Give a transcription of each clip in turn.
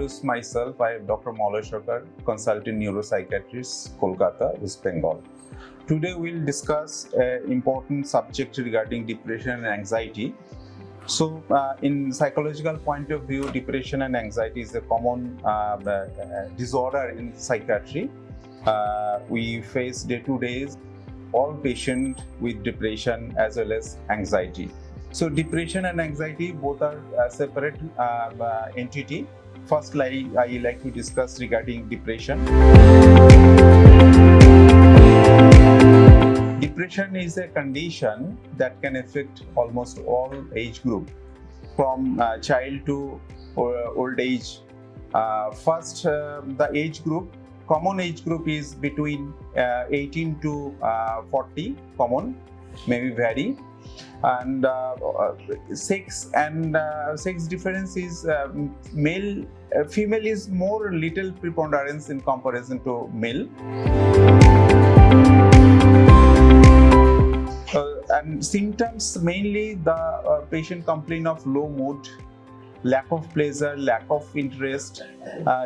introduce myself. I am Dr. Malay Sarkar, consultant neuropsychiatrist, Kolkata, West Bengal. Today we'll discuss an important subject regarding depression and anxiety. So, in psychological point of view, depression and anxiety is a common disorder in psychiatry. We face day-to-day all patients with depression as well as anxiety. So depression and anxiety both are separate entity. First, I like to discuss regarding depression. Depression is a condition that can affect almost all age group, from child to old age. First, the age group, common age group is between 18 to 40, common, maybe vary. And sex difference is female is more little preponderance in comparison to male. And symptoms, mainly the patient complain of low mood, lack of pleasure, lack of interest,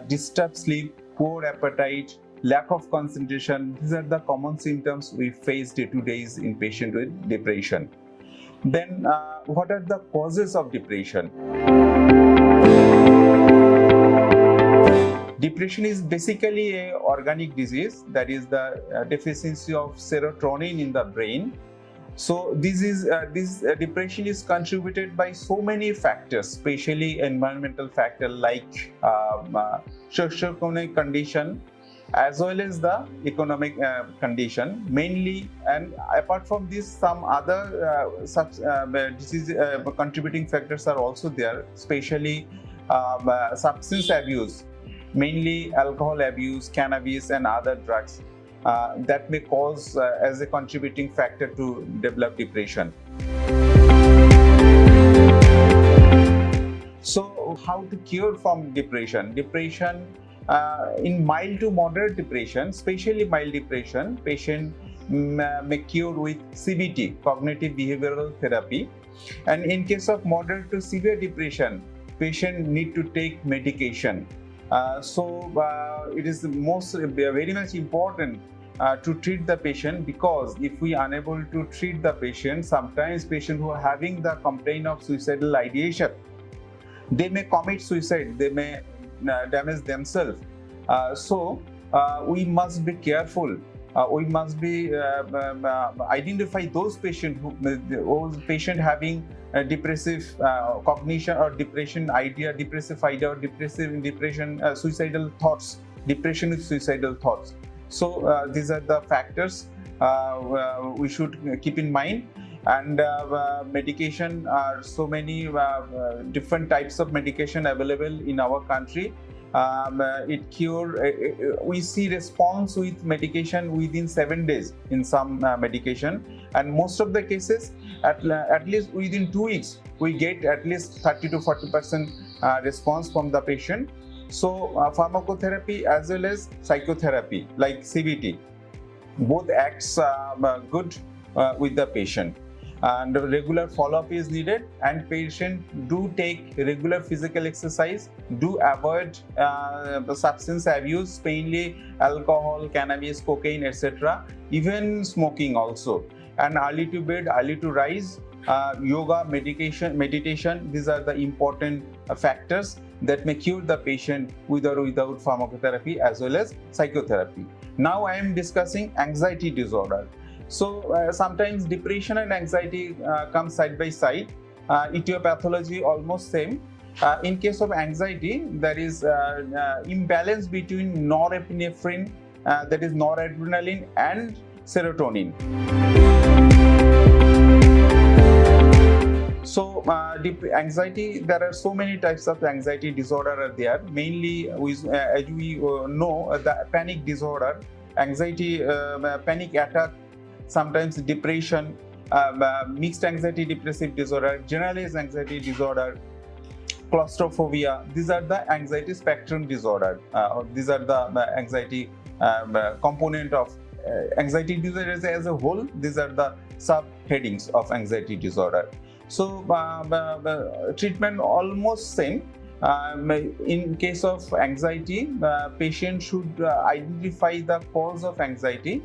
disturbed sleep, poor appetite, lack of concentration. These are the common symptoms we face day-to-day in patient with depression. Then what are the causes of depression? Depression is basically an organic disease, that is the deficiency of serotonin in the brain. So this depression is contributed by so many factors, especially environmental factor like socioeconomic condition, as well as the economic condition mainly, and apart from this some other disease contributing factors are also there, especially substance abuse, mainly alcohol abuse, cannabis and other drugs that may cause as a contributing factor to develop depression. So how to cure from depression? In mild to moderate depression, especially mild depression, patient may cure with CBT, cognitive behavioral therapy. And in case of moderate to severe depression, patient need to take medication. It is very much important to treat the patient, because if we are unable to treat the patient, sometimes patients who are having the complaint of suicidal ideation, they may commit suicide, they may damage themselves. We must be careful. We must be identify those patients having depressive cognition or depression idea, suicidal thoughts, depression with suicidal thoughts. So these are the factors we should keep in mind. And medication are so many different types of medication available in our country. We see response with medication within 7 days in some medication, and most of the cases at least within 2 weeks we get at least 30 to 40% response from the patient. So pharmacotherapy as well as psychotherapy like CBT both acts good with the patient, and regular follow-up is needed, and patient do take regular physical exercise, do avoid substance abuse, mainly alcohol, cannabis, cocaine, etc., even smoking also, and early to bed, early to rise, yoga, meditation, these are the important factors that may cure the patient with or without pharmacotherapy as well as psychotherapy. Now I am discussing anxiety disorder. So sometimes depression and anxiety come side by side. Etiology almost same. In case of anxiety, there is imbalance between norepinephrine, that is noradrenaline, and serotonin. So anxiety, there are so many types of anxiety disorder are there. Mainly, as we know, the panic disorder, anxiety, panic attack, sometimes depression, mixed anxiety depressive disorder, generalized anxiety disorder, claustrophobia. These are the anxiety spectrum disorder. These are the anxiety component of anxiety disorder as a whole. These are the subheadings of anxiety disorder. So treatment almost same. In case of anxiety, patient should identify the cause of anxiety,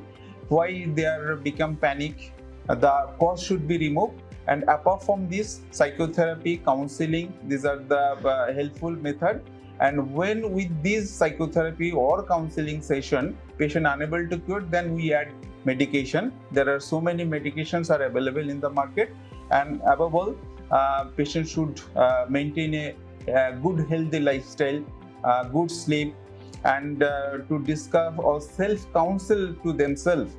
why they are become panic. The cause should be removed. And apart from this, psychotherapy, counseling, these are the helpful method. And when with this psychotherapy or counseling session, patient unable to cure, then we add medication. There are so many medications are available in the market. And above all, patient should maintain a good healthy lifestyle, good sleep, and to discover or self-counsel to themselves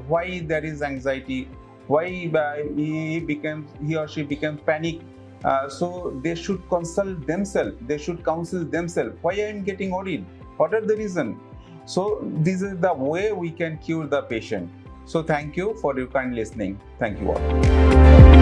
why there is anxiety, why he or she becomes panic. So they should consult themselves, they should counsel themselves, why I am getting worried, what are the reason. So this is the way we can cure the patient. So thank you for your kind listening. Thank you all.